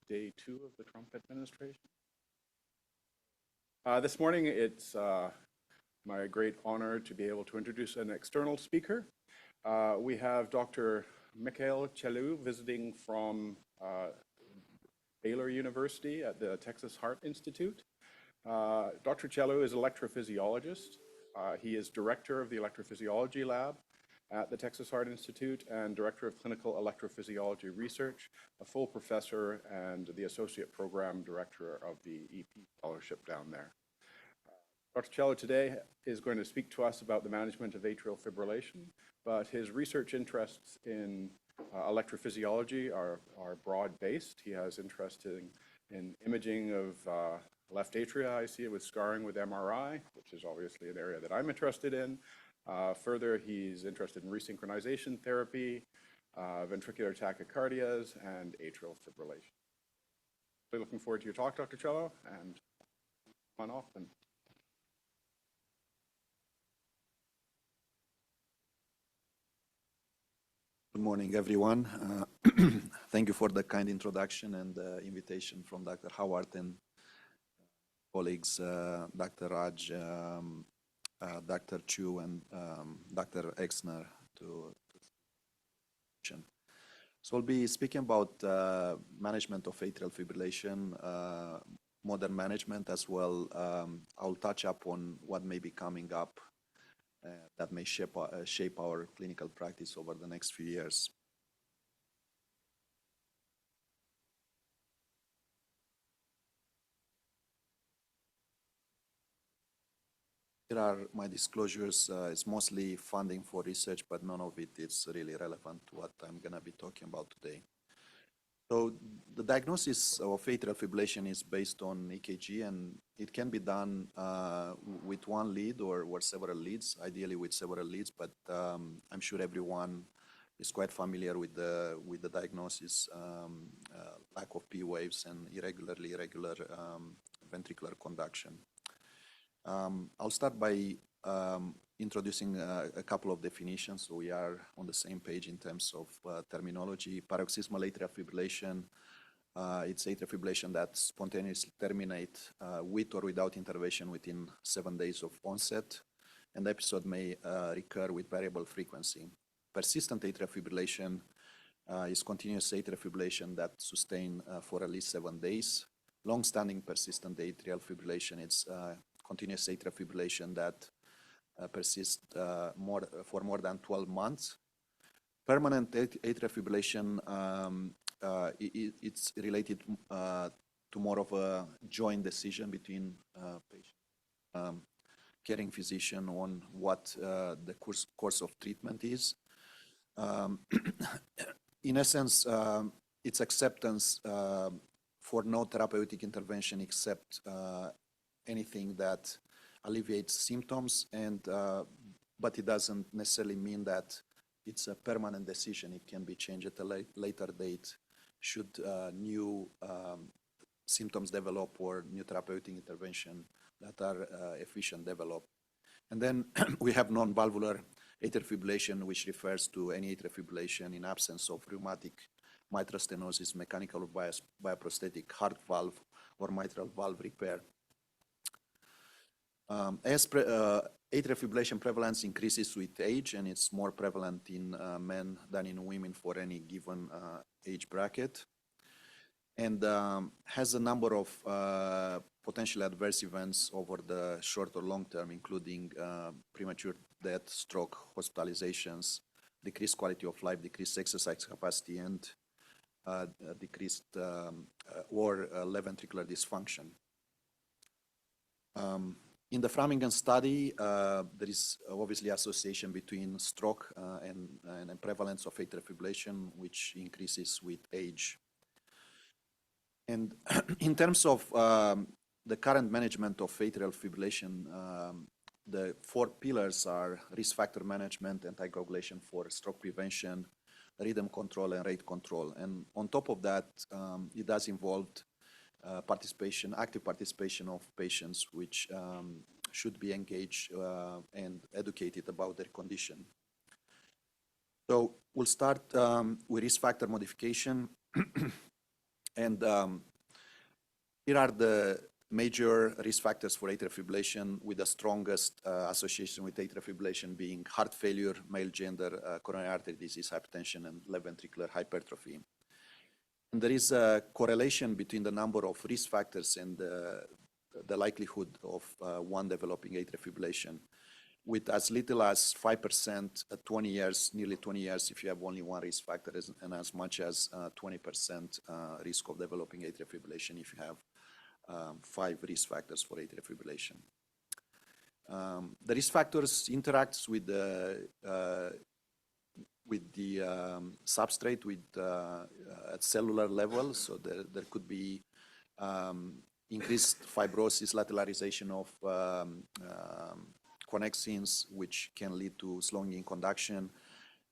day 2 of the Trump administration. This morning, it's my great honor to be able to introduce an external speaker. We have Dr. Mihail Chelu visiting from Baylor University at the Texas Heart Institute. Dr. Chelu is an electrophysiologist. He is director of the Electrophysiology Lab at the Texas Heart Institute and director of clinical electrophysiology research, a full professor and the associate program director of the EP fellowship down there. Dr. Chelu today is going to speak to us about the management of atrial fibrillation, but his research interests in electrophysiology are broad-based. He has interest in imaging of left atria. I see it with scarring with MRI, which is obviously an area that I'm interested in. Further, he's interested in resynchronization therapy, ventricular tachycardias, and atrial fibrillation. Really looking forward to your talk, Dr. Chelu, and on off then. Good morning, everyone. Thank you for the kind introduction and the invitation from Dr. Howard and colleagues, Dr. Raj, Dr. Chu, and Dr. Exner to. So I'll be speaking about management of atrial fibrillation, modern management as well. I'll touch up on what may be coming up that may shape our clinical practice over the next few years. Here are my disclosures. It's mostly funding for research, but none of it is really relevant to what I'm going to be talking about today. So the diagnosis of atrial fibrillation is based on EKG, and it can be done with one lead or several leads, ideally with several leads, but I'm sure everyone is quite familiar with the diagnosis, lack of P waves and irregular ventricular conduction. I'll start by introducing a couple of definitions so we are on the same page in terms of terminology. Paroxysmal atrial fibrillation, it's atrial fibrillation that spontaneously terminates with or without intervention within 7 days of onset, and the episode may recur with variable frequency. Persistent atrial fibrillation is continuous atrial fibrillation that sustains for at least 7 days. Long-standing persistent atrial fibrillation is continuous atrial fibrillation that persists for more than 12 months. Permanent atrial fibrillation, it's related to more of a joint decision between patient, caring physician on what the course of treatment is. In essence, it's acceptance for no therapeutic intervention except anything that alleviates symptoms, but it doesn't necessarily mean that it's a permanent decision. It can be changed at a later date should new symptoms develop or new therapeutic intervention that are efficient develop. And then we have non-valvular atrial fibrillation, which refers to any atrial fibrillation in absence of rheumatic mitral stenosis, mechanical or bioprosthetic heart valve, or mitral valve repair. As atrial fibrillation prevalence increases with age, and it's more prevalent in men than in women for any given age bracket, and has a number of potential adverse events over the short or long term, including premature death, stroke, hospitalizations, decreased quality of life, decreased exercise capacity, and decreased or left ventricular dysfunction. In the Framingham study, there is obviously association between stroke and prevalence of atrial fibrillation, which increases with age. And in terms of the current management of atrial fibrillation, the 4 pillars are risk factor management, anticoagulation for stroke prevention, rhythm control, and rate control. And on top of that, it does involve active participation of patients, which should be engaged and educated about their condition. So we'll start with risk factor modification. And here are the major risk factors for atrial fibrillation, with the strongest association with atrial fibrillation being heart failure, male gender, coronary artery disease, hypertension, and left ventricular hypertrophy. And there is a correlation between the number of risk factors and the likelihood of one developing atrial fibrillation, with as little as 5% at 20 years, nearly 20 years if you have only one risk factor, and as much as 20% risk of developing atrial fibrillation if you have 5 risk factors for atrial fibrillation. The risk factors interacts with the substrate at cellular level, so there could be increased fibrosis, lateralization of connexins, which can lead to slowing in conduction.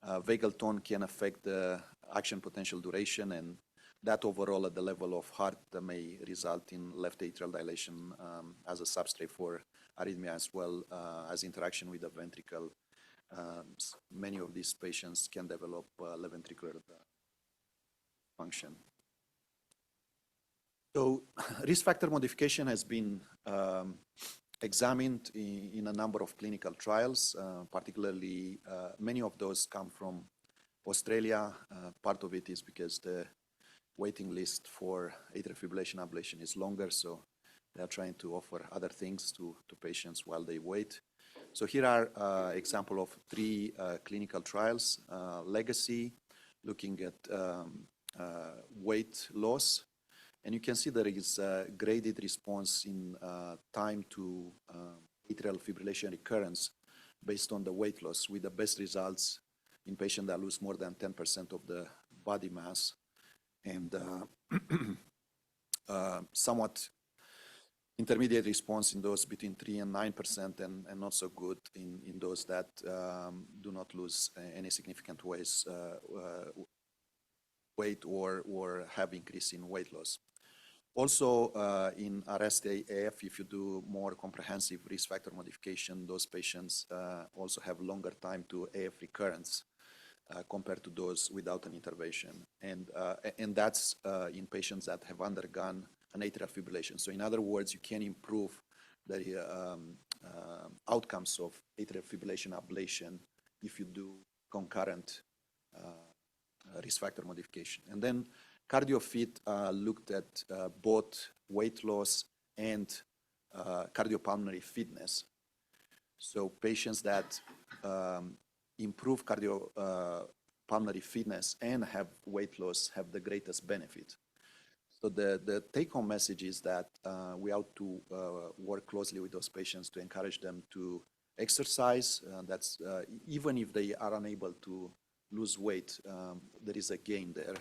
Vagal tone can affect the action potential duration, and that overall at the level of heart may result in left atrial dilation as a substrate for arrhythmia, as well as interaction with the ventricle. Many of these patients can develop left ventricular function. So risk factor modification has been examined in a number of clinical trials, particularly many of those come from Australia. Part of it is because the waiting list for atrial fibrillation ablation is longer, so they are trying to offer other things to patients while they wait. So here are example of 3 clinical trials. Legacy, looking at weight loss, and you can see there is a graded response in time to atrial fibrillation recurrence based on the weight loss, with the best results in patients that lose more than 10% of the body mass, and somewhat intermediate response in those between 3 and 9%, and not so good in those that do not lose any significant weight or have increase in weight loss. Also, in ARREST-AF, if you do more comprehensive risk factor modification, those patients also have longer time to AF recurrence compared to those without an intervention. And that's in patients that have undergone an atrial fibrillation. So in other words, you can improve the outcomes of atrial fibrillation ablation if you do concurrent risk factor modification. And then CardioFit looked at both weight loss and cardiopulmonary fitness. So patients that improve cardiopulmonary fitness and have weight loss have the greatest benefit. So the take-home message is that we ought to work closely with those patients to encourage them to exercise. That's even if they are unable to lose weight, there is a gain there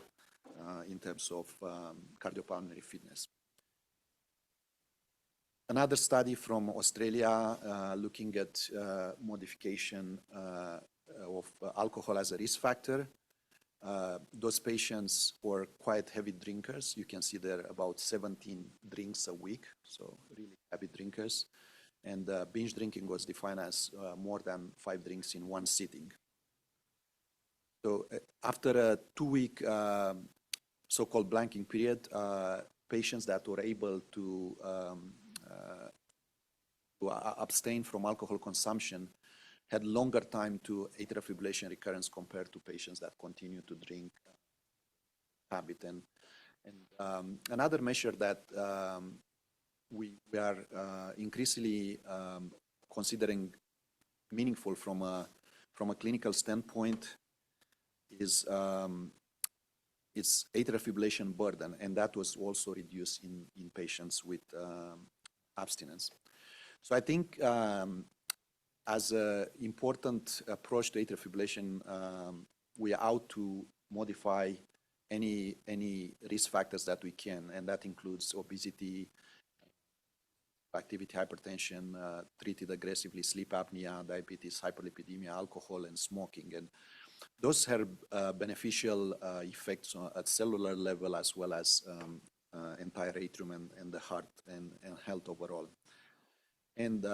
in terms of cardiopulmonary fitness. Another study from Australia looking at modification of alcohol as a risk factor. Those patients were quite heavy drinkers. You can see there about 17 drinks a week, so really heavy drinkers. And binge drinking was defined as more than 5 drinks in one sitting. So after a 2-week so-called blanking period, patients that were able to abstain from alcohol consumption had longer time to atrial fibrillation recurrence compared to patients that continue to drink habit. And another measure that we are increasingly considering meaningful from a clinical standpoint is atrial fibrillation burden, and that was also reduced in patients with abstinence. So I think as an important approach to atrial fibrillation, we ought to modify any risk factors that we can, and that includes obesity, activity, hypertension, treated aggressively, sleep apnea, diabetes, hyperlipidemia, alcohol, and smoking. And those have beneficial effects at cellular level as well as entire atrium and the heart and health overall. And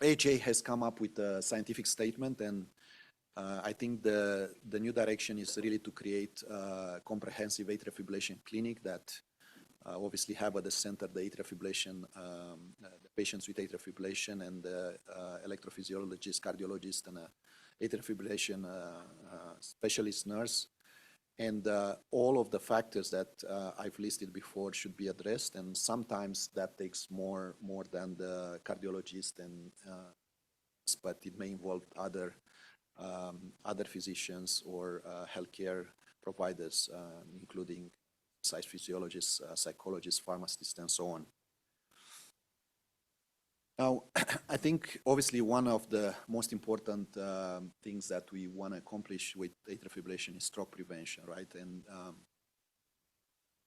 AHA has come up with a scientific statement, and I think the new direction is really to create a comprehensive atrial fibrillation clinic that obviously have at the center the atrial fibrillation, the patients with atrial fibrillation and the electrophysiologist, cardiologist, and atrial fibrillation specialist nurse. And all of the factors that I've listed before should be addressed, and sometimes that takes more than the cardiologist, and but it may involve other physicians or healthcare providers, including exercise physiologists, psychologists, pharmacists, and so on. Now, I think obviously one of the most important things that we want to accomplish with atrial fibrillation is stroke prevention, right? And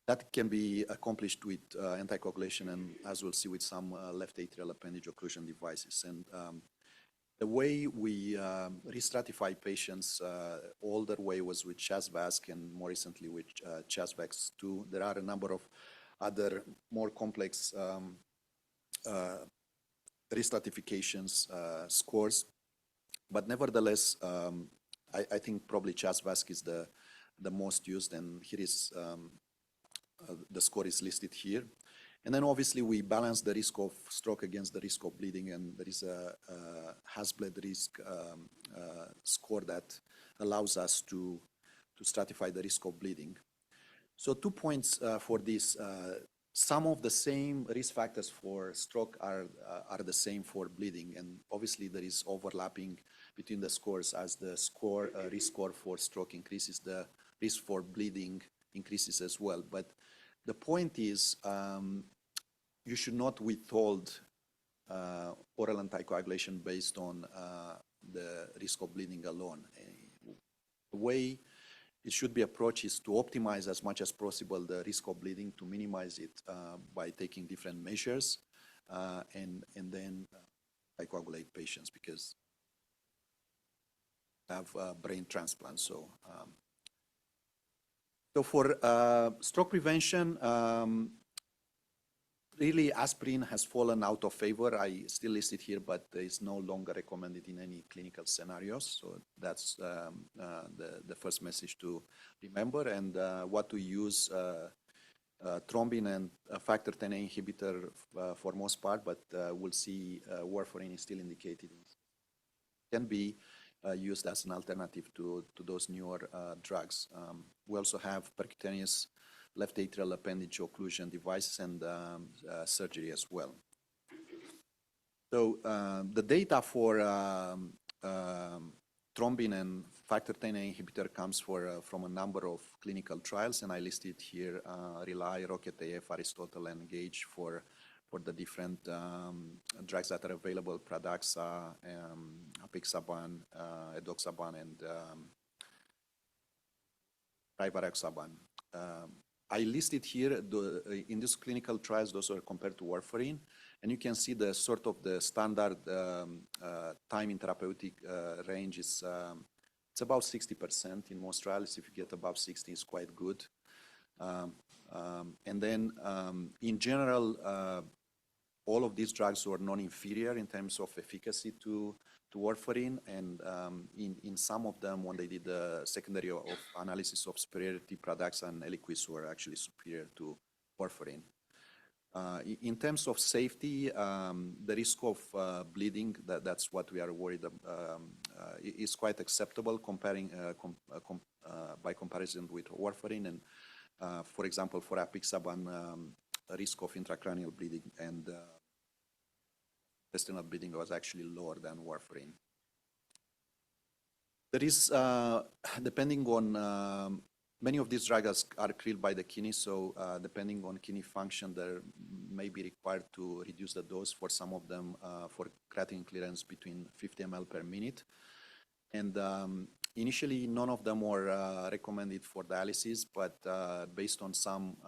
that can be accomplished with anticoagulation, and as we'll see, with some left atrial appendage occlusion devices. And the way we re-stratify patients older way was with CHAS-VASc, and more recently with CHAS-VAX-2. There are a number of other more complex re-stratifications scores, but nevertheless, I think probably CHAS-VASc is the most used, and here is the score is listed here. And then obviously we balance the risk of stroke against the risk of bleeding, and there is a Hasbled risk score that allows us to stratify the risk of bleeding. So 2 points for this. Some of the same risk factors for stroke are the same for bleeding, and obviously there is overlapping between the scores. As the score risk score for stroke increases, the risk for bleeding increases as well. But the point is, you should not withhold oral anticoagulation based on the risk of bleeding alone. The way it should be approached is to optimize as much as possible the risk of bleeding, to minimize it by taking different measures, and then anticoagulate patients because have brain transplants. So for stroke prevention, really aspirin has fallen out of favor. I still list it here, but it's no longer recommended in any clinical scenarios. So that's the first message to remember. And what to use, thrombin and factor Xa inhibitor for most part, but we'll see warfarin is still indicated. Can be used as an alternative to those newer drugs. We also have percutaneous left atrial appendage occlusion devices and surgery as well. So the data for thrombin and factor Xa inhibitor comes from a number of clinical trials, and I listed here RELY, ROCKET-AF, Aristotle, and GAGE for the different drugs that are available: Pradaxa, apixaban, edoxaban, and rivaroxaban. I listed here in these clinical trials, those are compared to warfarin, and you can see the sort of the standard time in therapeutic range is it's about 60% in most trials. If you get above 60, it's quite good. And then in general, all of these drugs were non-inferior in terms of efficacy to warfarin, and in some of them, when they did the secondary of analysis of superiority, Pradaxa and Eliquis were actually superior to warfarin. In terms of safety, the risk of bleeding, that's what we are worried about, is quite acceptable by comparison with warfarin. And for example, for apixaban, risk of intracranial bleeding and intestinal bleeding was actually lower than warfarin. There is, depending on, many of these drugs are cleared by the kidney, so depending on kidney function, there may be required to reduce the dose for some of them for creatinine clearance between 50 ml per minute. And initially, none of them were recommended for dialysis, but based on some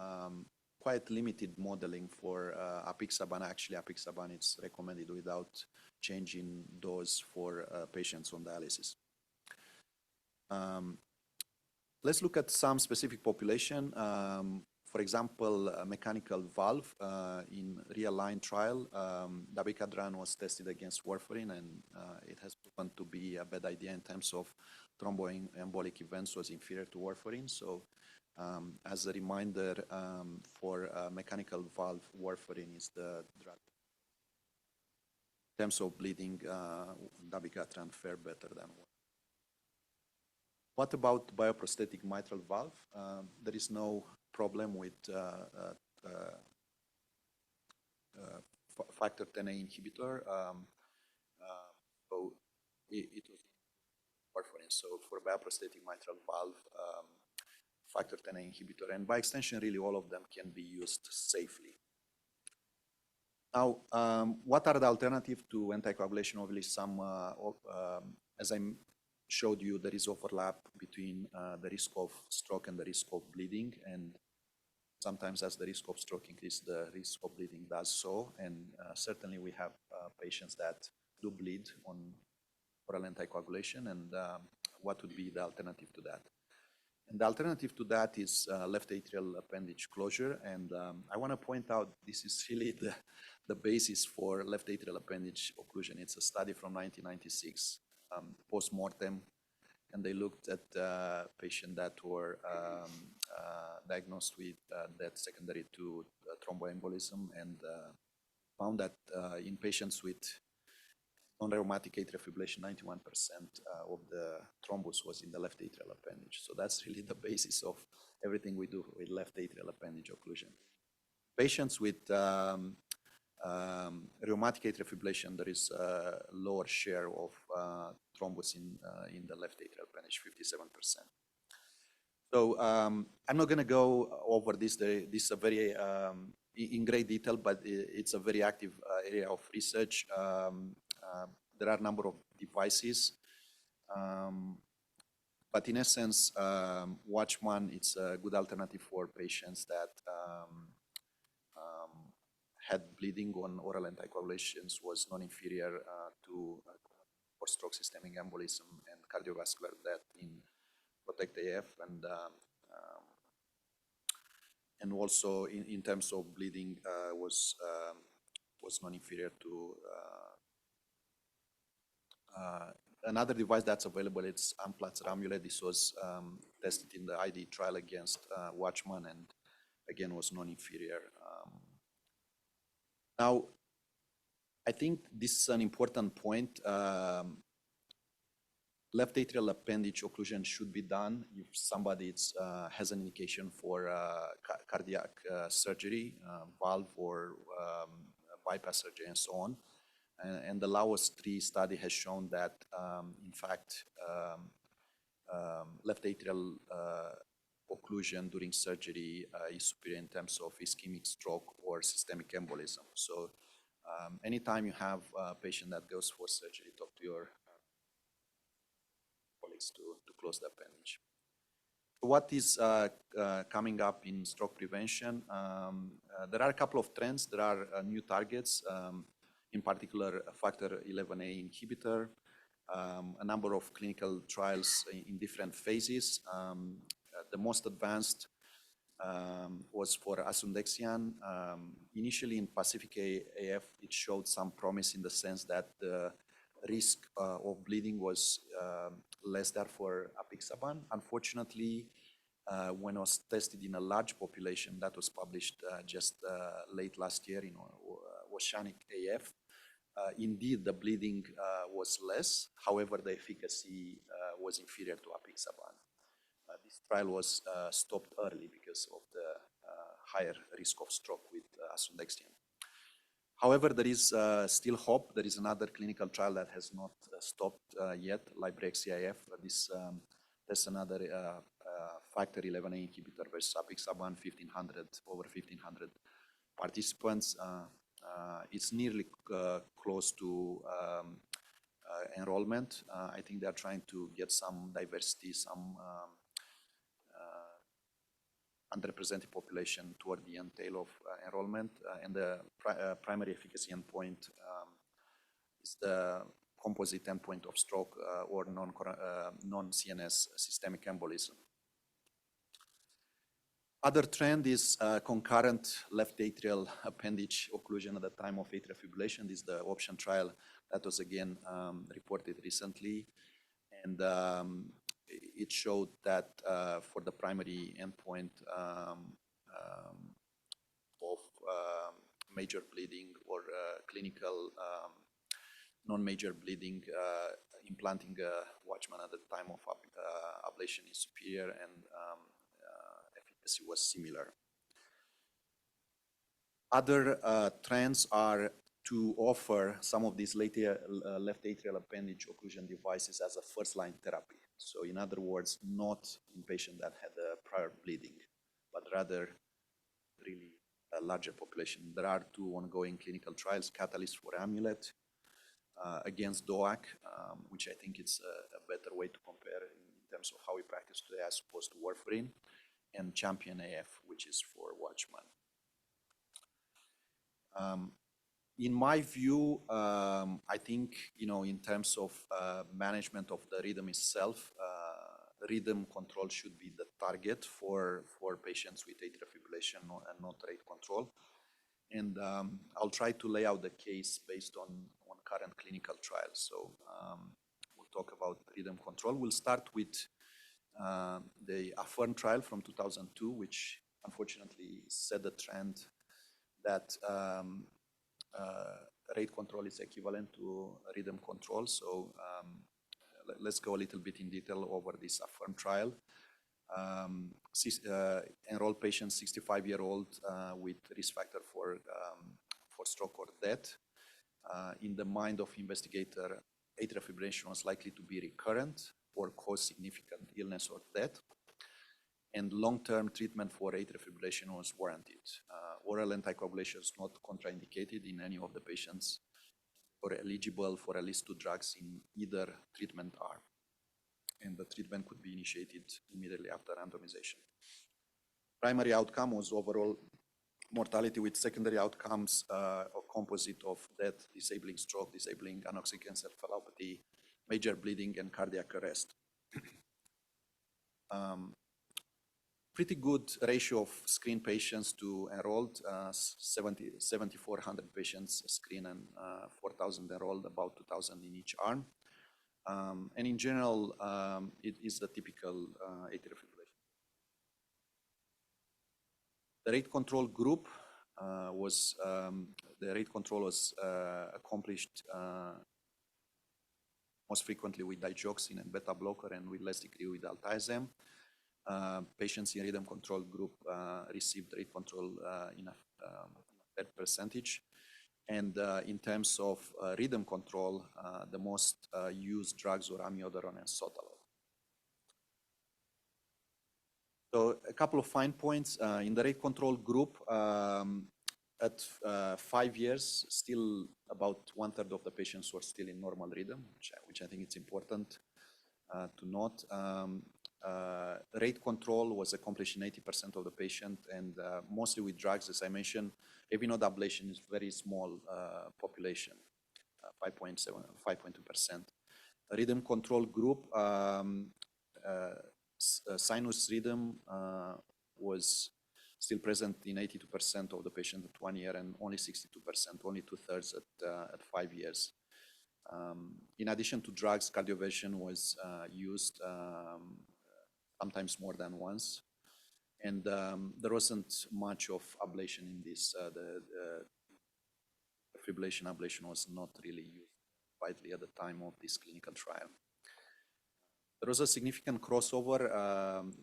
quite limited modeling for apixaban, actually apixaban is recommended without changing dose for patients on dialysis. Let's look at some specific population. For example, a mechanical valve in real-line trial, dabigatran was tested against warfarin, and it has proven to be a bad idea in terms of thromboembolic events, was inferior to warfarin. So as a reminder, for a mechanical valve, warfarin is the drug. In terms of bleeding, dabigatran fare better than warfarin. What about bioprosthetic mitral valve? There is no problem with factor Xa inhibitor. So it was warfarin. So for bioprosthetic mitral valve, factor Xa inhibitor, and by extension, really all of them can be used safely. Now, what are the alternatives to anticoagulation? Obviously, as I showed you, there is overlap between the risk of stroke and the risk of bleeding, and sometimes as the risk of stroke increases, the risk of bleeding does so, and certainly we have patients that do bleed on oral anticoagulation, and what would be the alternative to that? And the alternative to that is left atrial appendage closure, and I want to point out this is really the basis for left atrial appendage occlusion. It's a study from 1996, post-mortem, and they looked at patients that were diagnosed with death secondary to thromboembolism, and found that in patients with non-rheumatic atrial fibrillation, 91% of the thrombus was in the left atrial appendage. So that's really the basis of everything we do with left atrial appendage occlusion. Patients with rheumatic atrial fibrillation, there is a lower share of thrombus in the left atrial appendage, 57%. So I'm not going to go over this. This is a very in great detail, but it's a very active area of research. There are a number of devices, but in essence, Watchman, it's a good alternative for patients that had bleeding on oral anticoagulations, was non-inferior to for stroke, systemic embolism, and cardiovascular death in PROTECT AF, and also in terms of bleeding was non-inferior to another device that's available. It's Amplatz Ramule. This was tested in the ID trial against Watchman, and again was non-inferior. Now, I think this is an important point. Left atrial appendage occlusion should be done if somebody has an indication for cardiac surgery, valve or bypass surgery, and so on. And the LAOS 3 study has shown that, in fact, left atrial occlusion during surgery is superior in terms of ischemic stroke or systemic embolism. So anytime you have a patient that goes for surgery, talk to your colleagues to close the appendage. What is coming up in stroke prevention? There are a couple of trends. There are new targets, in particular factor 11A inhibitor, a number of clinical trials in different phases. The most advanced was for asundexian. Initially in Pacific AF, it showed some promise in the sense that the risk of bleeding was less there for apixaban. Unfortunately, when it was tested in a large population, that was published just late last year in Oceanic AF, indeed the bleeding was less. However, the efficacy was inferior to apixaban. This trial was stopped early because of the higher risk of stroke with asundexian. However, there is still hope. There is another clinical trial that has not stopped yet, LibreX-CIF. There's another factor 11A inhibitor versus apixaban, over 1,500 participants. It's nearly close to enrollment. I think they're trying to get some diversity, some underrepresented population toward the end tail of enrollment, and the primary efficacy endpoint is the composite endpoint of stroke or non-CNS systemic embolism. Other trend is concurrent left atrial appendage occlusion at the time of atrial fibrillation. This is the option trial that was again reported recently. And it showed that for the primary endpoint of major bleeding or clinical non-major bleeding, implanting a Watchman at the time of ablation is superior, and efficacy was similar. Other trends are to offer some of these left atrial appendage occlusion devices as a first-line therapy. So in other words, not in patients that had a prior bleeding, but rather really a larger population. There are two ongoing clinical trials, Catalyst for Amulet against DOAC, which I think is a better way to compare in terms of how we practice today as opposed to warfarin, and Champion AF, which is for Watchman. In my view, I think, in terms of management of the rhythm itself, rhythm control should be the target for patients with atrial fibrillation and not rate control. And I'll try to lay out the case based on current clinical trials. So we'll talk about rhythm control. We'll start with the AFFIRM trial from 2002, which unfortunately set the trend that rate control is equivalent to rhythm control. So let's go a little bit in detail over this AFFIRM trial. Enrolled patients 65-year-old with risk factor for stroke or death. In the mind of investigator, atrial fibrillation was likely to be recurrent or cause significant illness or death. And long-term treatment for atrial fibrillation was warranted. Oral anticoagulation is not contraindicated in any of the patients or eligible for at least 2 drugs in either treatment arm. And the treatment could be initiated immediately after randomization. Primary outcome was overall mortality with secondary outcomes a composite of death, disabling stroke, disabling anoxic encephalopathy, major bleeding, and cardiac arrest. Pretty good ratio of screened patients to enrolled, 7,400 patients screened and 4,000 enrolled, about 2,000 in each arm. And in general, it is the typical atrial fibrillation. The rate control group was accomplished most frequently with digoxin and beta blocker, and with less degree with altaisem. Patients in rhythm control group received rate control in a fair percentage. And in terms of rhythm control, the most used drugs were amiodarone and sotalol. So a couple of fine points. In the rate control group, at 5 years, still about 1/3 of the patients were still in normal rhythm, which I think it's important to note. Rate control was accomplished in 80% of the patient, and mostly with drugs, as I mentioned. AV node ablation is very small population, 5.2%. Rhythm control group, sinus rhythm was still present in 82% of the patient at 1 year, and only 62%, only 2/3 at 5 years. In addition to drugs, cardioversion was used sometimes more than once. And there wasn't much of ablation in this. The fibrillation ablation was not really used widely at the time of this clinical trial. There was a significant crossover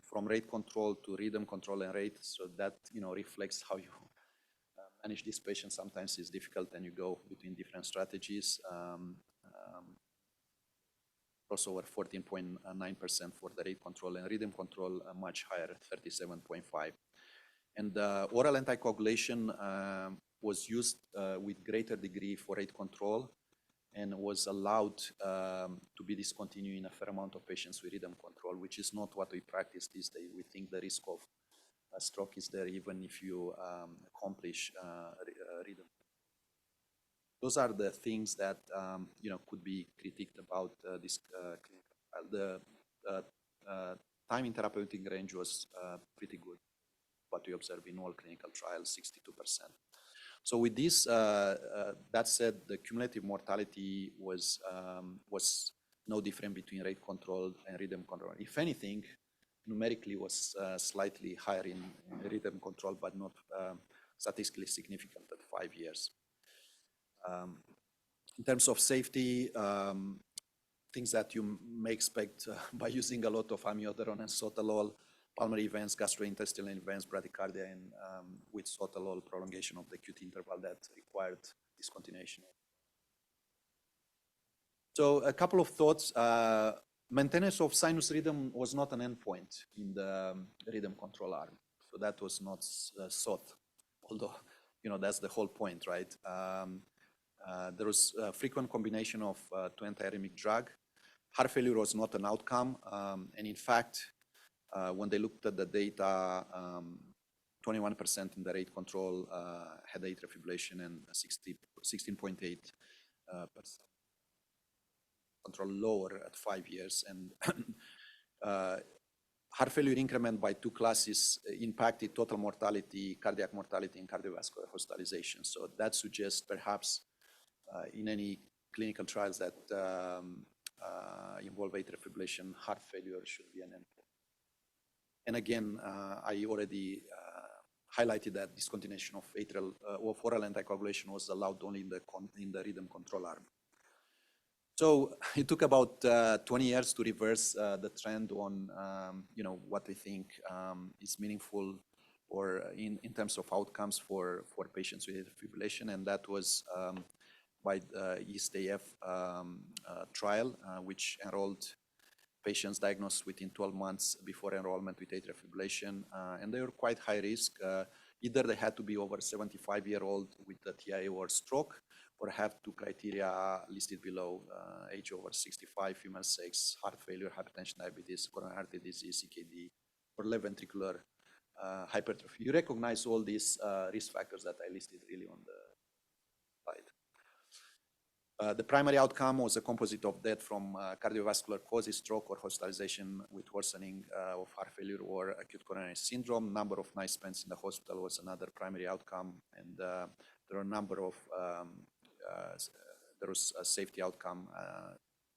from rate control to rhythm control and rate, so that reflects how you manage these patients. Sometimes it's difficult, and you go between different strategies. Crossover 14.9% for the rate control, and rhythm control much higher, 37.5%. And oral anticoagulation was used with greater degree for rate control, and was allowed to be discontinued in a fair amount of patients with rhythm control, which is not what we practice these days. We think the risk of a stroke is there even if you accomplish rhythm. Those are the things that could be critiqued about this clinical trial. The time in therapeutic range was pretty good. what we observe in all clinical trials, 62%. So with this, that said, the cumulative mortality was no different between rate control and rhythm control. If anything, numerically was slightly higher in rhythm control, but not statistically significant at 5 years. In terms of safety, things that you may expect by using a lot of amiodarone and sotalol, pulmonary events, gastrointestinal events, bradycardia, and with sotalol prolongation of the QT interval that required discontinuation. So a couple of thoughts. Maintenance of sinus rhythm was not an endpoint in the rhythm control arm. So that was not sought, although, that's the whole point, right? There was a frequent combination of two antiarrhythmic drug. Heart failure was not an outcome. And in fact, when they looked at the data, 21% in the rate control had atrial fibrillation and 16.8% control lower at 5 years. And heart failure increment by two classes impacted total mortality, cardiac mortality, and cardiovascular hospitalization. So that suggests perhaps in any clinical trials that involve atrial fibrillation, heart failure should be an endpoint. And again, I already highlighted that discontinuation of oral anticoagulation was allowed only in the rhythm control arm. So it took about 20 years to reverse the trend on what we think is meaningful or in terms of outcomes for patients with atrial fibrillation, and that was by the EAST-AF trial, which enrolled patients diagnosed within 12 months before enrollment with atrial fibrillation, and they were quite high risk. Either they had to be over 75-year-old with a TIA or stroke, or have two criteria listed below: age over 65, female sex, heart failure, hypertension, diabetes, coronary artery disease, CKD, or left ventricular hypertrophy. You recognize all these risk factors that I listed really on the slide. The primary outcome was a composite of death from cardiovascular causes, stroke or hospitalization with worsening of heart failure or acute coronary syndrome. Number of nights spent in the hospital was another primary outcome, and there are a number of there was a safety outcome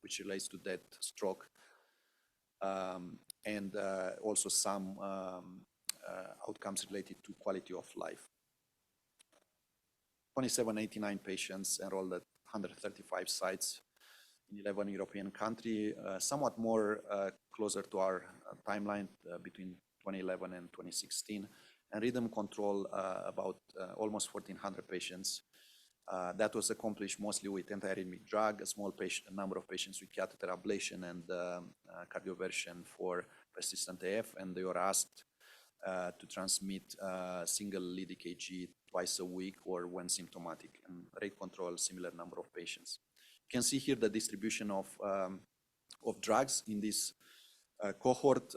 which relates to death, stroke, and also some outcomes related to quality of life. 2789 patients enrolled at 135 sites in 11 European countries, somewhat more closer to our timeline between 2011 and 2016, and rhythm control about almost 1,400 patients. That was accomplished mostly with antiarrhythmic drug, a small number of patients with catheter ablation and cardioversion for persistent AF, and they were asked to transmit single lead EKG twice a week or when symptomatic, and rate control, similar number of patients. You can see here the distribution of drugs in this cohort.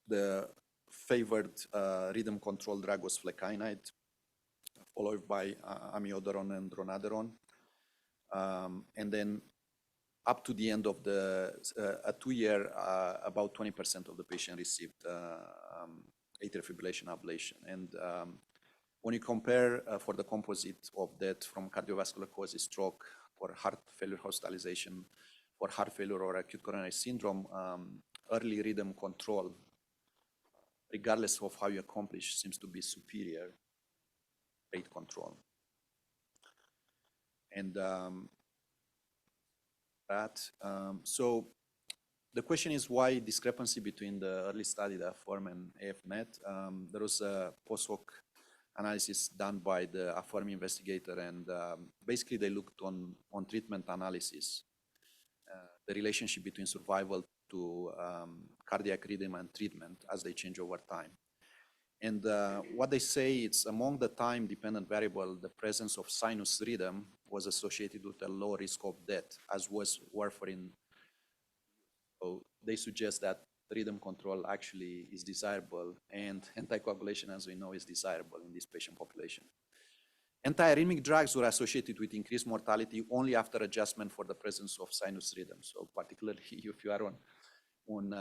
The favored rhythm control drug was flecainide, followed by amiodarone and dronedarone. And then up to the end of the 2-year, about 20% of the patient received atrial fibrillation ablation. And when you compare for the composite of death from cardiovascular causes, stroke or heart failure hospitalization, or heart failure or acute coronary syndrome, early rhythm control, regardless of how you accomplish, seems to be superior rate control. And so the question is, why discrepancy between the early study, the AFFIRM and AFNet? There was a post hoc analysis done by the AFFIRM investigator, and basically they looked on treatment analysis, the relationship between survival to cardiac rhythm and treatment as they change over time. And what they say, it's among the time-dependent variable, the presence of sinus rhythm was associated with a low risk of death, as was warfarin. So they suggest that rhythm control actually is desirable, and anticoagulation, as we know, is desirable in this patient population. Antiarrhythmic drugs were associated with increased mortality only after adjustment for the presence of sinus rhythm. So particularly if you are on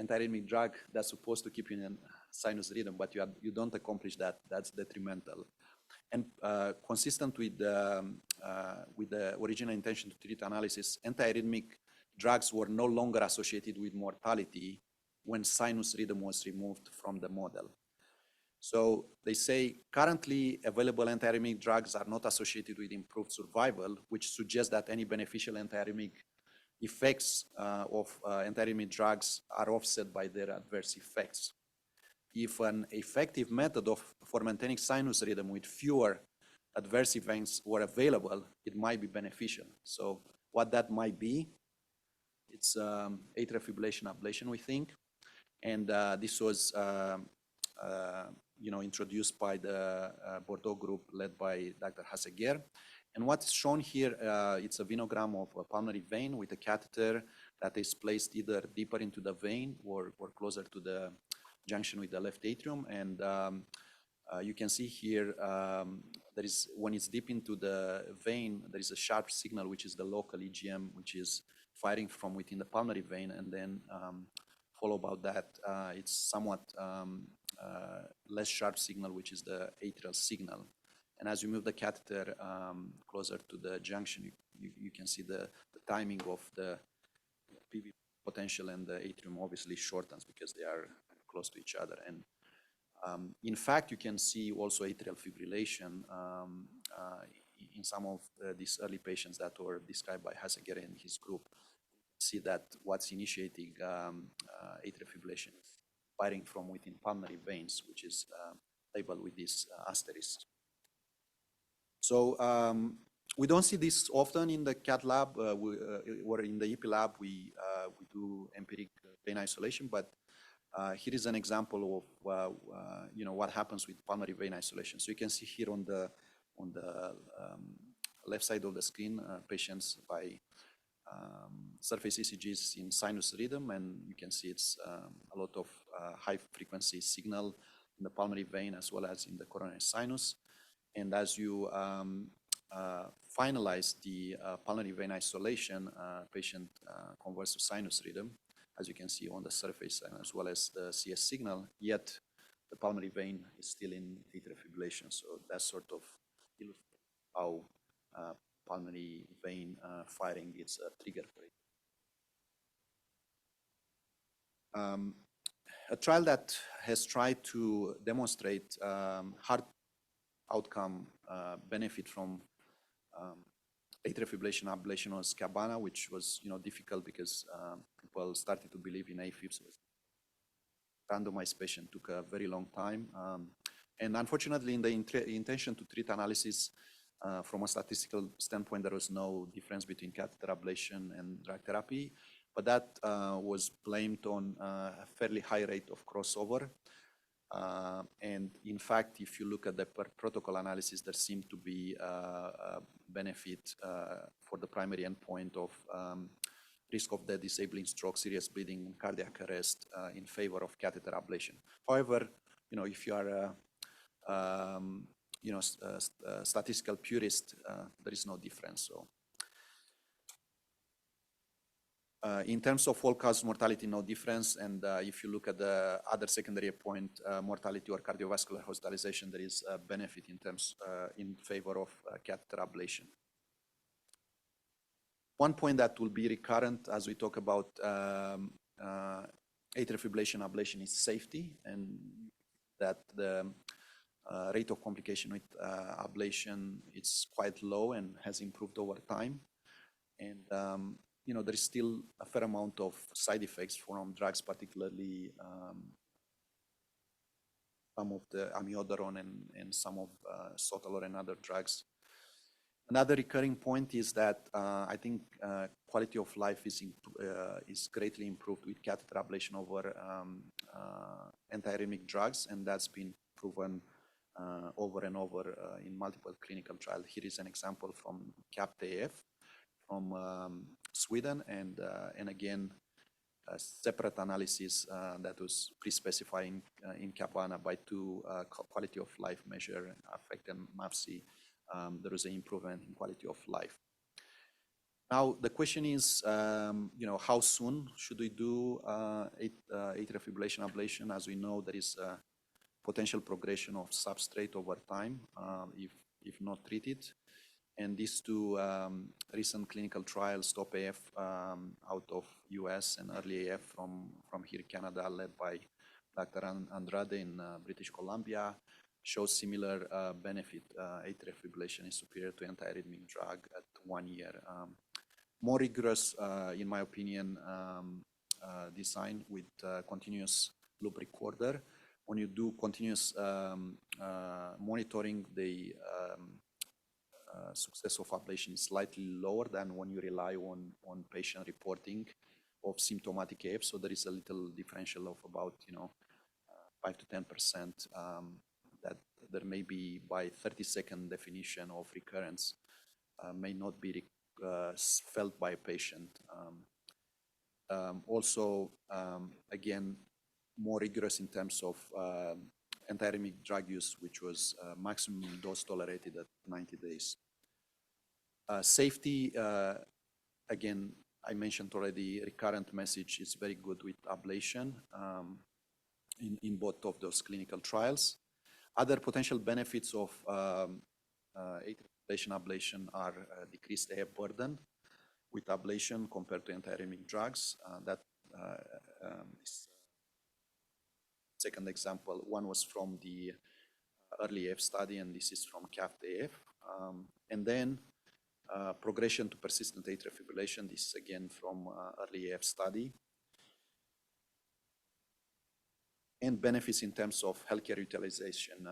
antiarrhythmic drug that's supposed to keep you in sinus rhythm, but you don't accomplish that. That's detrimental. And consistent with the original intention to treat analysis, antiarrhythmic drugs were no longer associated with mortality when sinus rhythm was removed from the model. So they say currently available antiarrhythmic drugs are not associated with improved survival, which suggests that any beneficial antiarrhythmic effects of antiarrhythmic drugs are offset by their adverse effects. If an effective method for maintaining sinus rhythm with fewer adverse events were available, it might be beneficial. So what that might be, it's atrial fibrillation ablation, we think. And this was introduced by the Bordeaux group led by Dr. Haseger. And what's shown here, it's a venogram of a pulmonary vein with a catheter that is placed either deeper into the vein or closer to the junction with the left atrium. And you can see here, there is, when it's deep into the vein, there is a sharp signal, which is the local EGM, which is firing from within the pulmonary vein. And then followed by that, it's somewhat less sharp signal, which is the atrial signal. And as you move the catheter closer to the junction, you can see the timing of the PV potential and the atrium obviously shortens because they are close to each other. And in fact, you can see also atrial fibrillation in some of these early patients that were described by Haseger and his group. See that what's initiating atrial fibrillation is firing from within pulmonary veins, which is labeled with this asterisk. So we don't see this often in the cath lab or in the EP lab. We do empiric vein isolation, but here is an example of what happens with pulmonary vein isolation. So you can see here on the left side of the screen, patients by surface ECGs in sinus rhythm, and you can see it's a lot of high frequency signal in the pulmonary vein as well as in the coronary sinus. And as you finalize the pulmonary vein isolation, patient converts to sinus rhythm, as you can see on the surface, and as well as the CS signal, yet the pulmonary vein is still in atrial fibrillation. So that's sort of how pulmonary vein firing is a trigger for it. A trial that has tried to demonstrate heart outcome benefit from atrial fibrillation ablation was Cabana, which was difficult because people started to believe in AFib. So randomized patient took a very long time. And unfortunately, in the intention to treat analysis, from a statistical standpoint, there was no difference between catheter ablation and drug therapy, but that was blamed on a fairly high rate of crossover. And in fact, if you look at the per protocol analysis, there seemed to be a benefit for the primary endpoint of risk of death, disabling stroke, serious bleeding, and cardiac arrest in favor of catheter ablation. However, if you are a statistical purist, there is no difference. So, in terms of all-cause mortality, no difference. And if you look at the other secondary endpoint, mortality or cardiovascular hospitalization, there is a benefit in terms in favor of catheter ablation. One point that will be recurrent as we talk about atrial fibrillation ablation is safety, and that the rate of complication with ablation is quite low and has improved over time. And there is still a fair amount of side effects from drugs, particularly some of the amiodarone and some of sotalol and other drugs. Another recurring point is that I think quality of life is greatly improved with catheter ablation over antiarrhythmic drugs, and that's been proven over and over in multiple clinical trials. Here is an example from CAPT-AF from Sweden, and again, a separate analysis that was pre-specified in Cabana by two quality of life measure, affect and MAPC. There was an improvement in quality of life. Now, the question is, how soon should we do atrial fibrillation ablation? As we know, there is potential progression of substrate over time if not treated. And these two recent clinical trials, STOP AF out of US and Early AF from here, Canada, led by Dr. Andrade in British Columbia, shows similar benefit. Atrial fibrillation is superior to antiarrhythmic drug at 1 year. More rigorous, in my opinion, design with continuous loop recorder. When you do continuous monitoring, the success of ablation is slightly lower than when you rely on patient reporting of symptomatic AF. So there is a little differential of about 5 to 10% that there may be by 30-second definition of recurrence may not be felt by a patient. Also, again, more rigorous in terms of antiarrhythmic drug use, which was maximum dose tolerated at 90 days. Safety, again, I mentioned already, recurrent message is very good with ablation in both of those clinical trials. Other potential benefits of atrial fibrillation ablation are decreased AF burden with ablation compared to antiarrhythmic drugs. That is second example. One was from the Early AF study, and this is from CAFT AF. And then progression to persistent atrial fibrillation. This is again from Early AF study. And benefits in terms of healthcare utilization,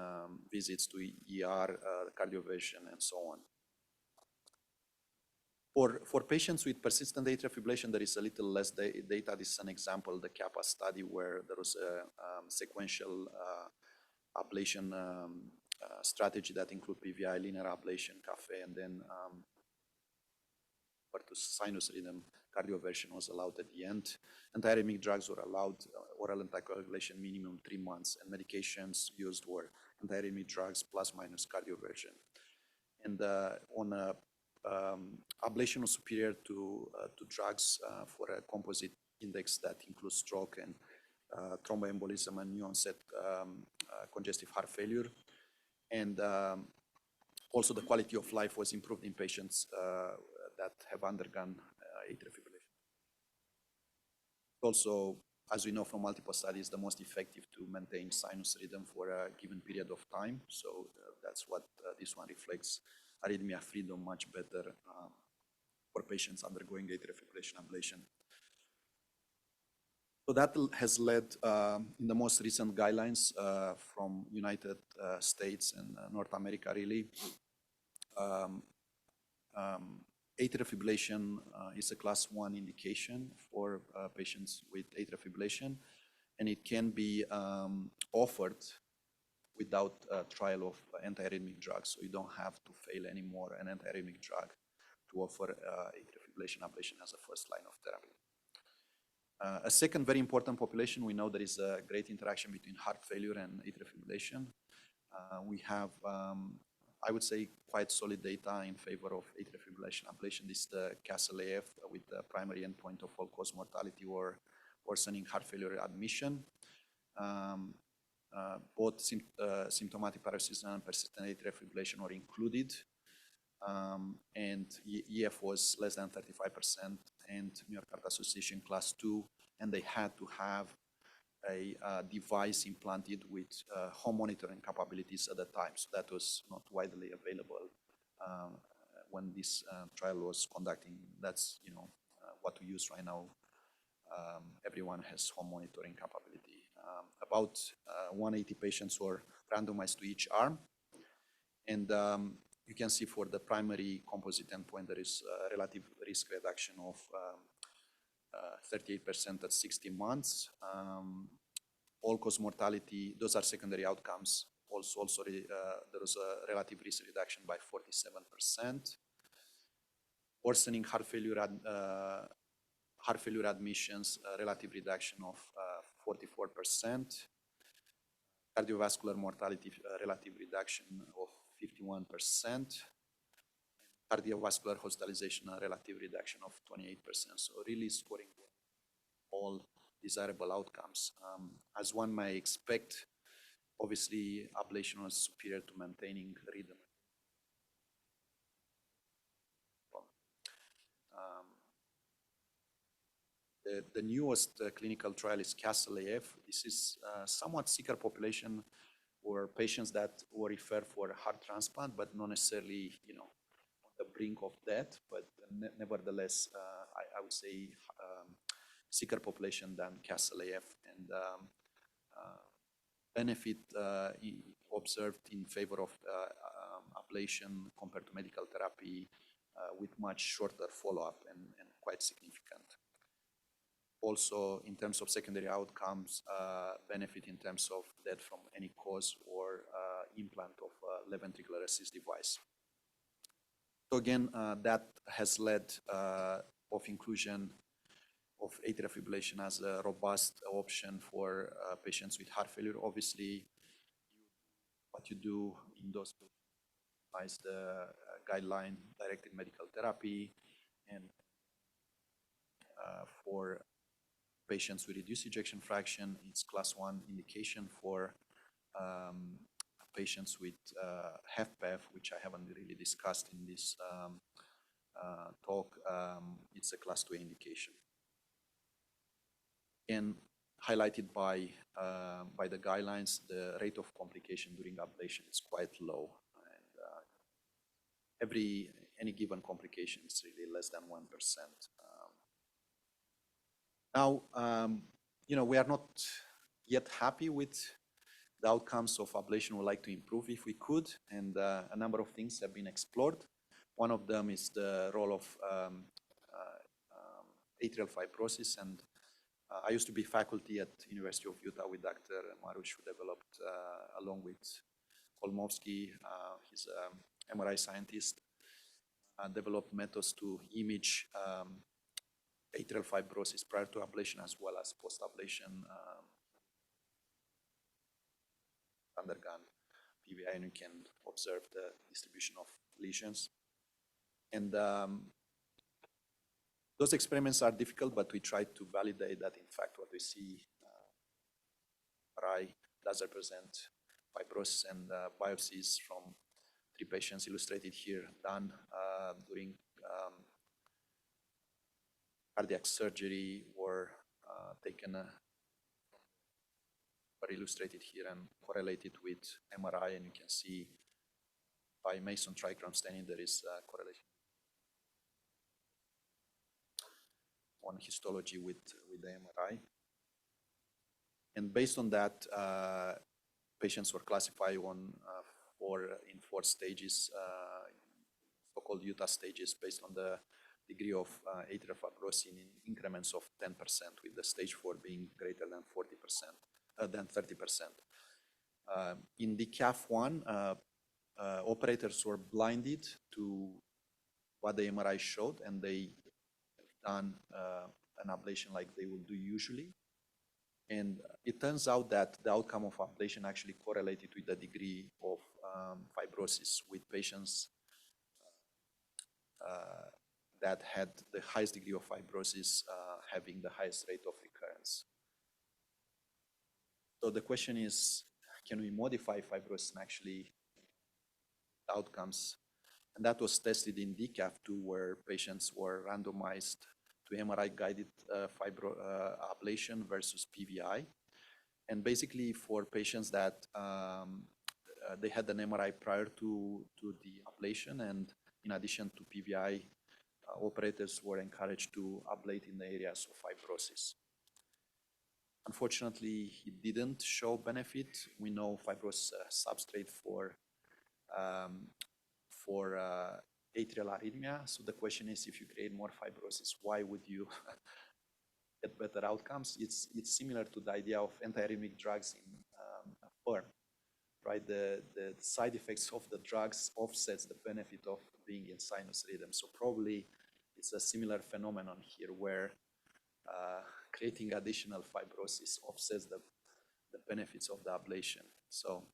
visits to ER, cardiovascular, and so on. For patients with persistent atrial fibrillation, there is a little less data. This is an example, the CAPA study, where there was a sequential ablation strategy that include PVI, linear ablation, CAFE, and then to sinus rhythm, cardioversion was allowed at the end. Antiarrhythmic drugs were allowed, oral anticoagulation minimum 3 months, and medications used were antiarrhythmic drugs plus minus cardioversion. And on ablation was superior to drugs for a composite index that includes stroke and thromboembolism and new onset congestive heart failure. And also the quality of life was improved in patients that have undergone atrial fibrillation. Also, as we know from multiple studies, the most effective to maintain sinus rhythm for a given period of time. So that's what this one reflects. Arrhythmia freedom much better for patients undergoing atrial fibrillation ablation. So that has led in the most recent guidelines from United States and North America, really. Atrial fibrillation is a class 1 indication for patients with atrial fibrillation, and it can be offered without a trial of antiarrhythmic drugs. So you don't have to fail anymore an antiarrhythmic drug to offer atrial fibrillation ablation as a first line of therapy. A second very important population, we know there is a great interaction between heart failure and atrial fibrillation. We have I would say quite solid data in favor of atrial fibrillation ablation. This is the CASTLE AF with the primary endpoint of all-cause mortality or worsening heart failure admission. Both symptomatic paroxysmal and persistent atrial fibrillation were included. And EF was less than 35% and myocardial association class 2, and they had to have a device implanted with home monitoring capabilities at the time. So that was not widely available when this trial was conducting. That's what we use right now. Everyone has home monitoring capability. About 180 patients were randomized to each arm. And you can see for the primary composite endpoint, there is a relative risk reduction of 38% at 60 months. All-cause mortality, those are secondary outcomes. Also there was a relative risk reduction by 47%. Worsening heart failure admissions, relative reduction of 44%. Cardiovascular mortality, relative reduction of 51%. Cardiovascular hospitalization, a relative reduction of 28%. So really scoring all desirable outcomes. As one may expect, obviously ablation was superior to maintaining rhythm. The newest clinical trial is CASTLE-AF. This is somewhat sicker population or patients that were referred for heart transplant, but not necessarily, on the brink of death, but nevertheless, I would say sicker population than CASTLE-AF, and benefit observed in favor of ablation compared to medical therapy with much shorter follow-up and quite significant. Also, in terms of secondary outcomes, benefit in terms of death from any cause or implant of a left ventricular assist device. So again, that has led of inclusion of atrial fibrillation as a robust option for patients with heart failure. Obviously, what you do in those is the guideline directed medical therapy, and for patients with reduced ejection fraction, it's class 1 indication. For patients with HFpEF, which I haven't really discussed in this talk, it's a class 2 indication. And highlighted by the guidelines, the rate of complication during ablation is quite low, and any given complication is really less than 1%. Now, we are not yet happy with the outcomes of ablation. We'd like to improve if we could, and a number of things have been explored. One of them is the role of atrial fibrosis, and I used to be faculty at University of Utah with Dr. Marush, who developed, along with Kolmovsky, he's an MRI scientist, developed methods to image atrial fibrosis prior to ablation as well as post-ablation undergone PVI, and you can observe the distribution of lesions. And those experiments are difficult, but we try to validate that, in fact, what we see MRI does represent fibrosis, and biopsies from 3 patients illustrated here done during cardiac surgery were taken, are illustrated here and correlated with MRI, and you can see by Mason trigram staining there is a correlation on histology with the MRI. And based on that, patients were classified in 4 stages, so-called Utah stages, based on the degree of atrial fibrosis in increments of 10%, with the stage 4 being greater than 30%. In the CAF1, operators were blinded to what the MRI showed, and they done an ablation like they would do usually. And it turns out that the outcome of ablation actually correlated with the degree of fibrosis, with patients that had the highest degree of fibrosis having the highest rate of recurrence. So the question is, can we modify fibrosis and actually outcomes? And that was tested in DCAF2, where patients were randomized to MRI-guided ablation versus PVI. And basically, for patients that they had an MRI prior to the ablation, and in addition to PVI, operators were encouraged to ablate in the areas of fibrosis. Unfortunately, it didn't show benefit. We know fibrosis substrate for atrial arrhythmia. So the question is, if you create more fibrosis, why would you get better outcomes? It's similar to the idea of antiarrhythmic drugs in PERM, right? The side effects of the drugs offsets the benefit of being in sinus rhythm. So probably it's a similar phenomenon here, where creating additional fibrosis offsets the benefits of the ablation. So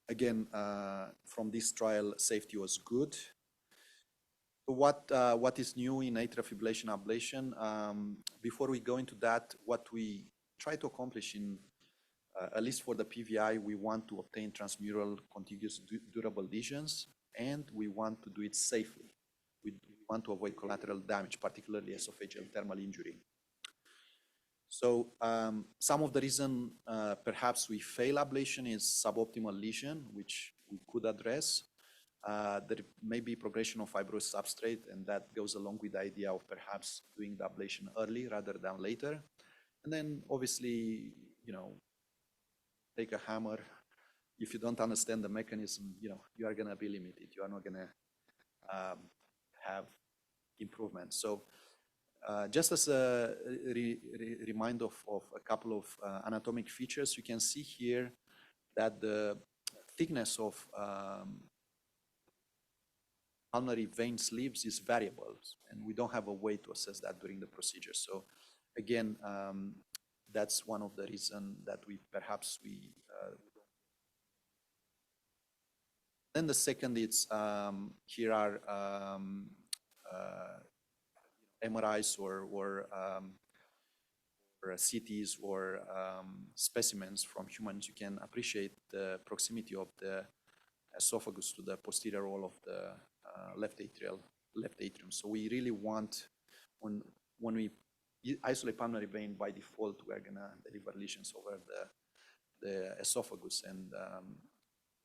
again, from this trial, safety was good. So what is new in atrial fibrillation ablation? Before we go into that, what we try to accomplish in, at least for the PVI, we want to obtain transmural contiguous durable lesions, and we want to do it safely. We want to avoid collateral damage, particularly esophageal thermal injury. So some of the reason perhaps we fail ablation is suboptimal lesion, which we could address. There may be progression of fibrous substrate, and that goes along with the idea of perhaps doing the ablation early rather than later. And then obviously, take a hammer. If you don't understand the mechanism, you are going to be limited. You are not going to have improvement. So just as a reminder of a couple of anatomic features, you can see here that the thickness of pulmonary vein sleeves is variable, and we don't have a way to assess that during the procedure. So again, that's one of the reasons that we perhaps we then the second is here are MRIs or CTs or specimens from humans. You can appreciate the proximity of the esophagus to the posterior wall of the left atrium. So we really want, when we isolate pulmonary vein, by default, we're gonna deliver lesions over the esophagus. And the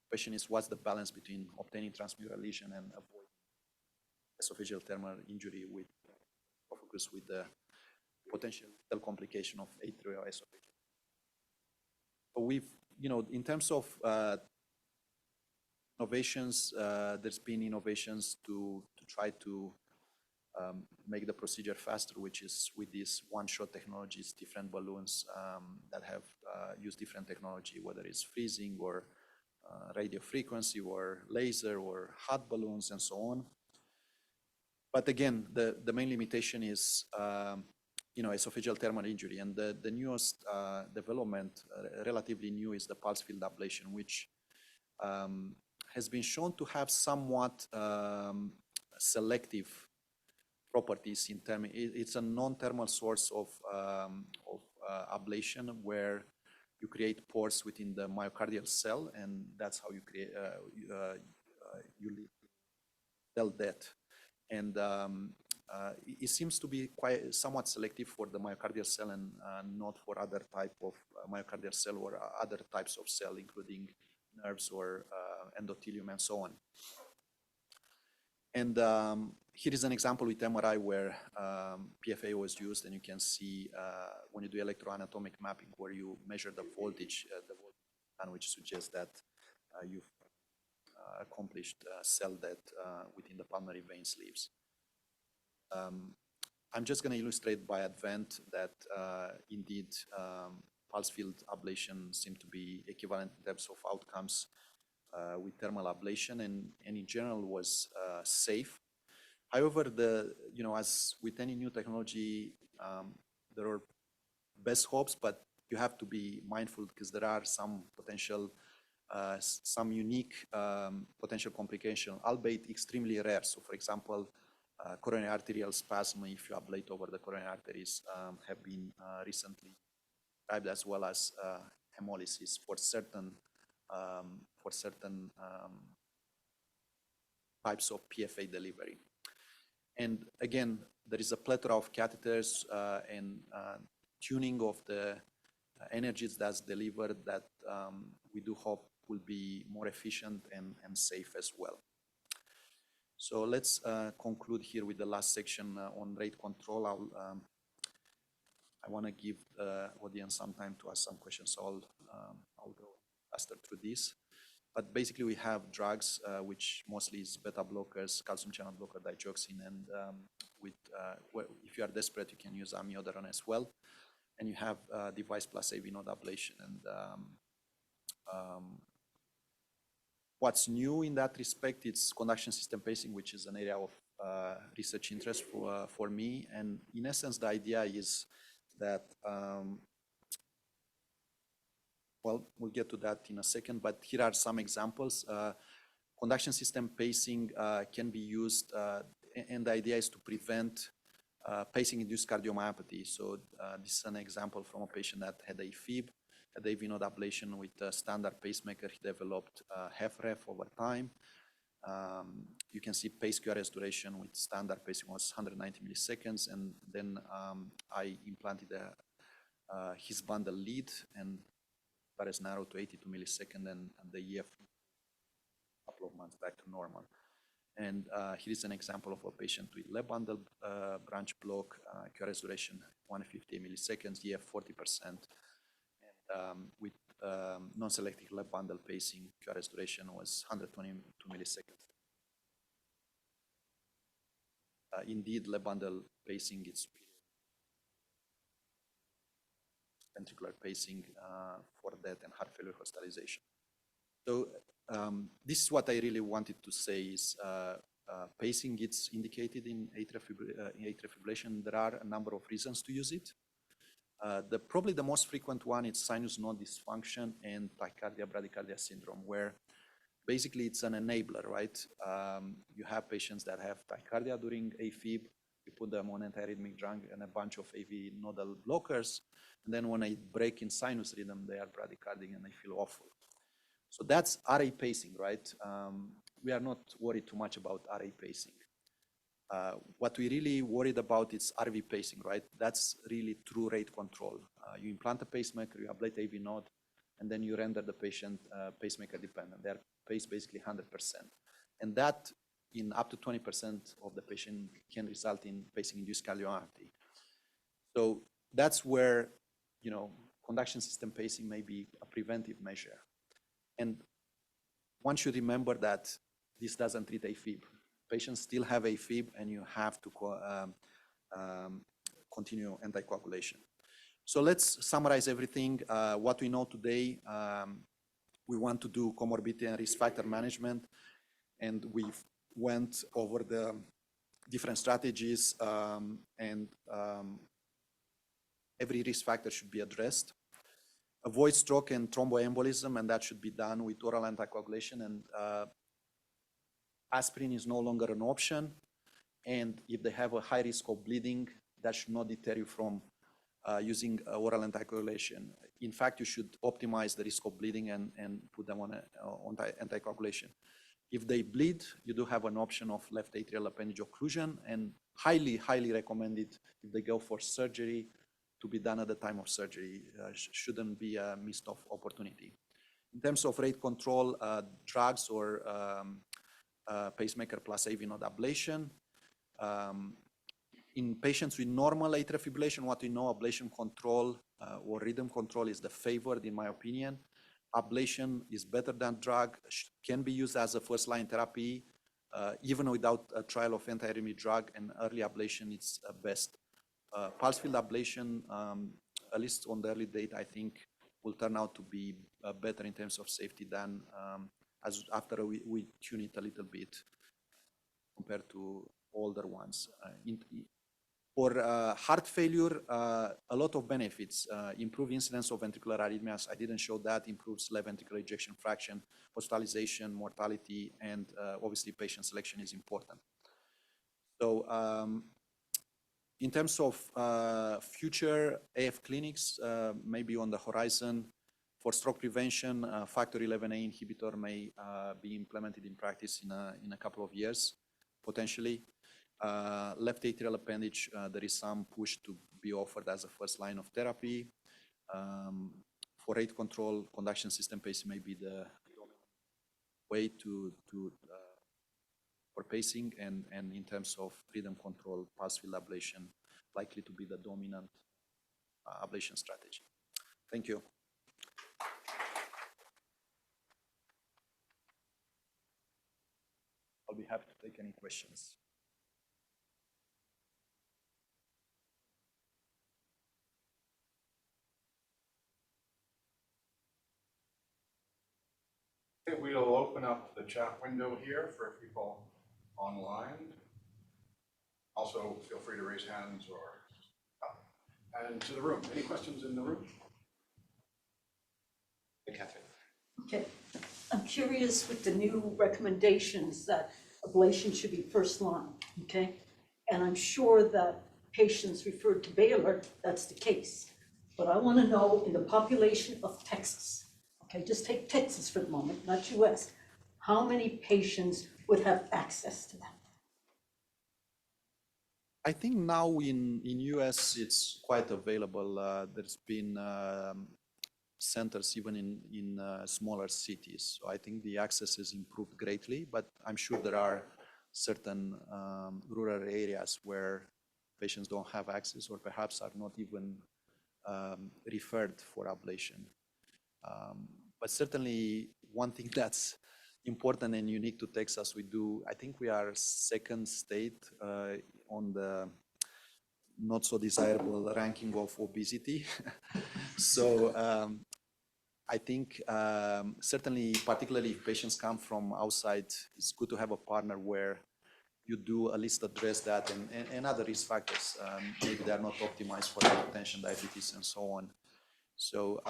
question is, what's the balance between obtaining transmural lesion and avoiding esophageal thermal injury with esophagus with the potential complication of atrial esophageal. So we've, in terms of innovations, there's been innovations to try to make the procedure faster, which is with these one-shot technologies, different balloons that have used different technology, whether it's freezing or radio frequency or laser or hot balloons and so on. But again, the main limitation is esophageal thermal injury. And the newest development, relatively new, is the pulse field ablation, which has been shown to have somewhat selective properties in terms. It's a non-thermal source of ablation where you create pores within the myocardial cell, and that's how you create you lead cell death. And it seems to be quite somewhat selective for the myocardial cell and not for other type of myocardial cell or other types of cell, including nerves or endothelium and so on. And here is an example with MRI where PFA was used, and you can see when you do electroanatomic mapping where you measure the voltage, which suggests that you've accomplished cell death within the pulmonary vein sleeves. I'm just going to illustrate by advent that indeed pulse field ablation seem to be equivalent in terms of outcomes with thermal ablation, and in general was safe. However, as with any new technology, there are best hopes, but you have to be mindful because there are some potential, some unique potential complications, albeit extremely rare. So, for example, coronary arterial spasm, if you ablate over the coronary arteries, have been recently described, as well as hemolysis for certain types of PFA delivery. And again, there is a plethora of catheters and tuning of the energies that's delivered that we do hope will be more efficient and safe as well. So let's conclude here with the last section on rate control. I want to give the audience some time to ask some questions, so I'll go faster through this. But basically, we have drugs, which mostly is beta blockers, calcium channel blocker, digoxin, and if you are desperate, you can use amiodarone as well. And you have device plus AV node ablation. And what's new in that respect, it's conduction system pacing, which is an area of research interest for me. And in essence, the idea is that, well, we'll get to that in a second, but here are some examples. Conduction system pacing can be used, and the idea is to prevent pacing-induced cardiomyopathy. So this is an example from a patient that had AFib, had AV node ablation with a standard pacemaker. He developed HFrEF over time. You can see pace QRS duration with standard pacing was 190 milliseconds, and then I implanted his bundle lead, and QRS narrowed to 82 milliseconds, and the EF a couple of months back to normal. And here is an example of a patient with left bundle branch block, QRS duration 150 milliseconds, EF 40%, and with non-selective left bundle pacing, QRS duration was 122 milliseconds. Indeed, left bundle pacing is ventricular pacing for death and heart failure hospitalization. So this is what I really wanted to say is pacing gets indicated in atrial fibrillation. There are a number of reasons to use it. Probably the most frequent one is sinus node dysfunction and tachycardia bradycardia syndrome, where basically it's an enabler, right? You have patients that have tachycardia during AFib, you put them on antiarrhythmic drug and a bunch of AV nodal blockers, and then when I break in sinus rhythm, they are bradycardic and they feel awful. So that's RA pacing, right? We are not worried too much about RA pacing. What we really worried about is RV pacing, right? That's really true rate control. You implant a pacemaker, you ablate AV node, and then you render the patient pacemaker dependent. Their pace basically 100%. And that in up to 20% of the patient can result in pacing-induced cardiomyopathy. So that's where, conduction system pacing may be a preventive measure. And one should remember that this doesn't treat AFib. Patients still have AFib, and you have to continue anticoagulation. So let's summarize everything. What we know today, we want to do comorbidity and risk factor management, and we went over the different strategies, and every risk factor should be addressed. Avoid stroke and thromboembolism, and that should be done with oral anticoagulation. And aspirin is no longer an option. And if they have a high risk of bleeding, that should not deter you from using oral anticoagulation. In fact, you should optimize the risk of bleeding and put them on anticoagulation. If they bleed, you do have an option of left atrial appendage occlusion, and highly, highly recommended if they go for surgery to be done at the time of surgery. Shouldn't be a missed opportunity. In terms of rate control, drugs or pacemaker plus AV node ablation. In patients with normal atrial fibrillation, what we know, ablation control or rhythm control is the favored, in my opinion. Ablation is better than drug, can be used as a first-line therapy, even without a trial of antiarrhythmic drug, and early ablation is best. Pulse field ablation, at least on the early date, I think will turn out to be better in terms of safety than as after we tune it a little bit compared to older ones. For heart failure, a lot of benefits. Improve incidence of ventricular arrhythmias. I didn't show that. Improves left ventricular ejection fraction, hospitalization, mortality, and obviously patient selection is important. So in terms of future AF clinics, maybe on the horizon, for stroke prevention, factor 11A inhibitor may be implemented in practice in a couple of years, potentially. Left atrial appendage, there is some push to be offered as a first line of therapy. For rate control, conduction system pacing may be the way for pacing, and in terms of rhythm control, pulse field ablation likely to be the dominant ablation strategy. Thank you. I'll be happy to take any questions. Okay, we'll open up the chat window here for people online. Also, feel free to raise hands or and to the room. Any questions in the room? Hey, Catherine. Okay, I'm curious with the new recommendations that ablation should be first line, okay? And I'm sure that patients referred to Baylor, that's the case. But I want to know in the population of Texas, okay, just take Texas for the moment, not US, how many patients would have access to that? I think now in US it's quite available. There's been centers even in smaller cities. So I think the access has improved greatly, but I'm sure there are certain rural areas where patients don't have access or perhaps are not even referred for ablation. But certainly one thing that's important and unique to Texas, I think we are second state on the not so desirable ranking of obesity. So I think certainly, particularly if patients come from outside, it's good to have a partner where you do at least address that and other risk factors. Maybe they're not optimized for hypertension, diabetes, and so on. So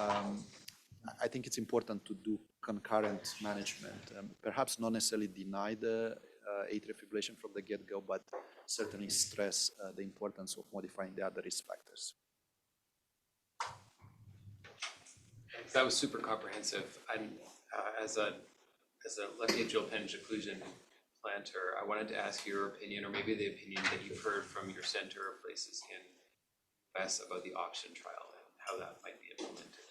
I think it's important to do concurrent management. Perhaps not necessarily deny the atrial fibrillation from the get-go, but certainly stress the importance of modifying the other risk factors. That was super comprehensive. I'm as a left atrial appendage occlusion planter, I wanted to ask your opinion, or maybe the opinion that you've heard from your center or places in the US about the auction trial and how that might be implemented.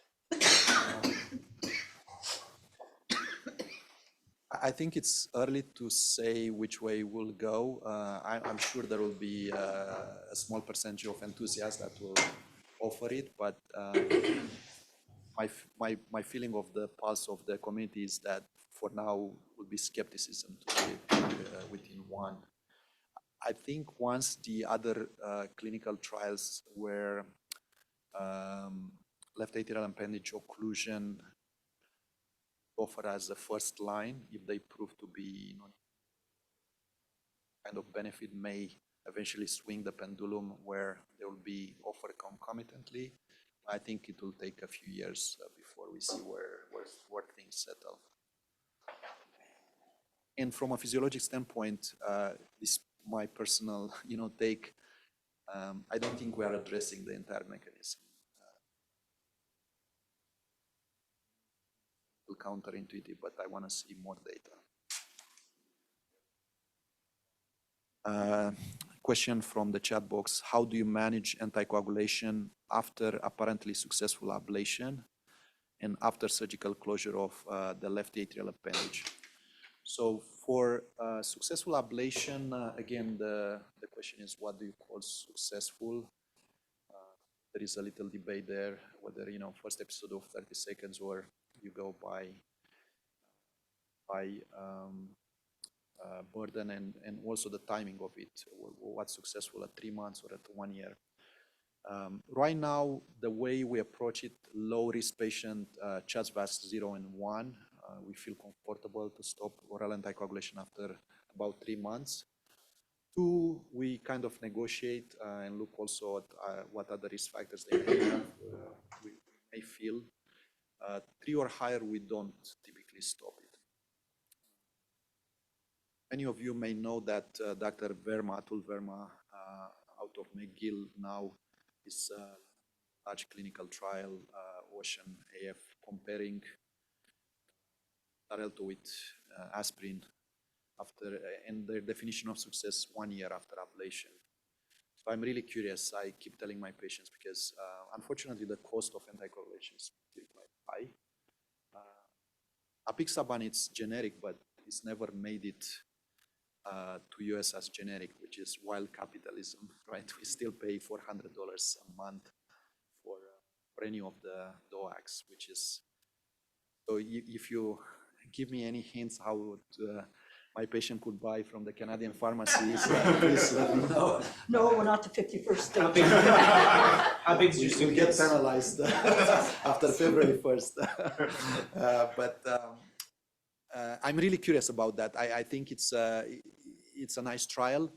I think it's early to say which way we'll go. I'm sure there will be a small percentage of enthusiasts that will offer it, but my feeling of the pulse of the community is that for now will be skepticism to do it within one. I think once the other clinical trials where left atrial appendage occlusion offer as a first line, if they prove to be kind of benefit, may eventually swing the pendulum where they will be offered concomitantly. I think it will take a few years before we see where things settle. And from a physiologic standpoint, this is my personal take. I don't think we are addressing the entire mechanism. Counterintuitive, but I want to see more data. Question from the chat box: how do you manage anticoagulation after apparently successful ablation and after surgical closure of the left atrial appendage? So for successful ablation, again, the question is, what do you call successful? There is a little debate there, whether, first episode of 30 seconds or you go by burden and also the timing of it, what's successful at 3 months or at 1 year. Right now, the way we approach it, low-risk patient, CHA2DS2-VASc 0 and 1, we feel comfortable to stop oral anticoagulation after about 3 months. 2, we kind of negotiate and look also at what other risk factors they may have, we may feel. 3 or higher, we don't typically stop it. Many of you may know that Dr. Atul Verma out of McGill now is a large clinical trial, Ocean AF, comparing Xarelto with aspirin and their definition of success 1 year after ablation. So I'm really curious. I keep telling my patients because unfortunately the cost of anticoagulation is still quite high. Apixaban, it's generic, but it's never made it to US as generic, which is wild capitalism, right? We still pay $400 a month for any of the DOACs, which is, so if you give me any hints how my patient could buy from the Canadian pharmacies, please let me know. No, we're not the 51st state. How big is your We'll get penalized after February 1st. But I'm really curious about that. I think it's a nice trial.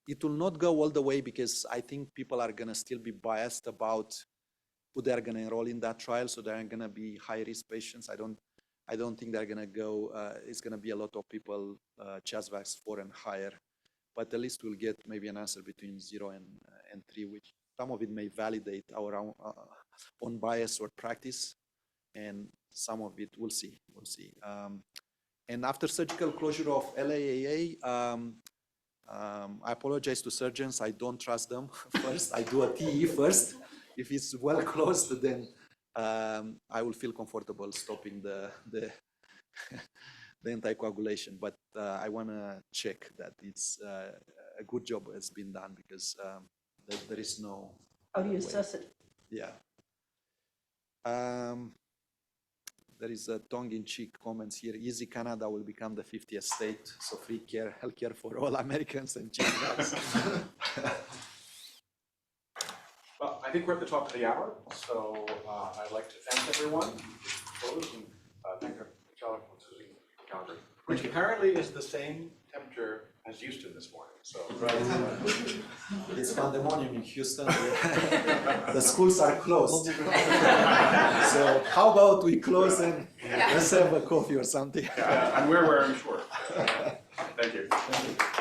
It will not go all the way because I think people are going to still be biased about who they're going to enroll in that trial. So there are going to be high-risk patients. I don't think they're going to go, it's going to be a lot of people, CHA2DS2-VASc 4 and higher. but at least we'll get maybe an answer between 0 and 3, which some of it may validate our own bias or practice, and some of it we'll see. And after surgical closure of LAAA, I apologize to surgeons. I don't trust them first. I do a TE first. If it's well closed, then I will feel comfortable stopping the anticoagulation. But I want to check that it's a good job has been done, because there is no. How do you assess it? Yeah. There is a tongue-in-cheek comments here. Easy Canada will become the 50th state, so free care, healthcare for all Americans and cheap drugs. Well, I think we're at the top of the hour, so I'd like to thank everyone. And thank Chelu for visiting Calgary, which apparently is the same temperature as Houston this morning. So It's pandemonium in Houston. The schools are closed. So how about we close and let's have a coffee or something? and we're wearing shorts. Thank you. Thank you.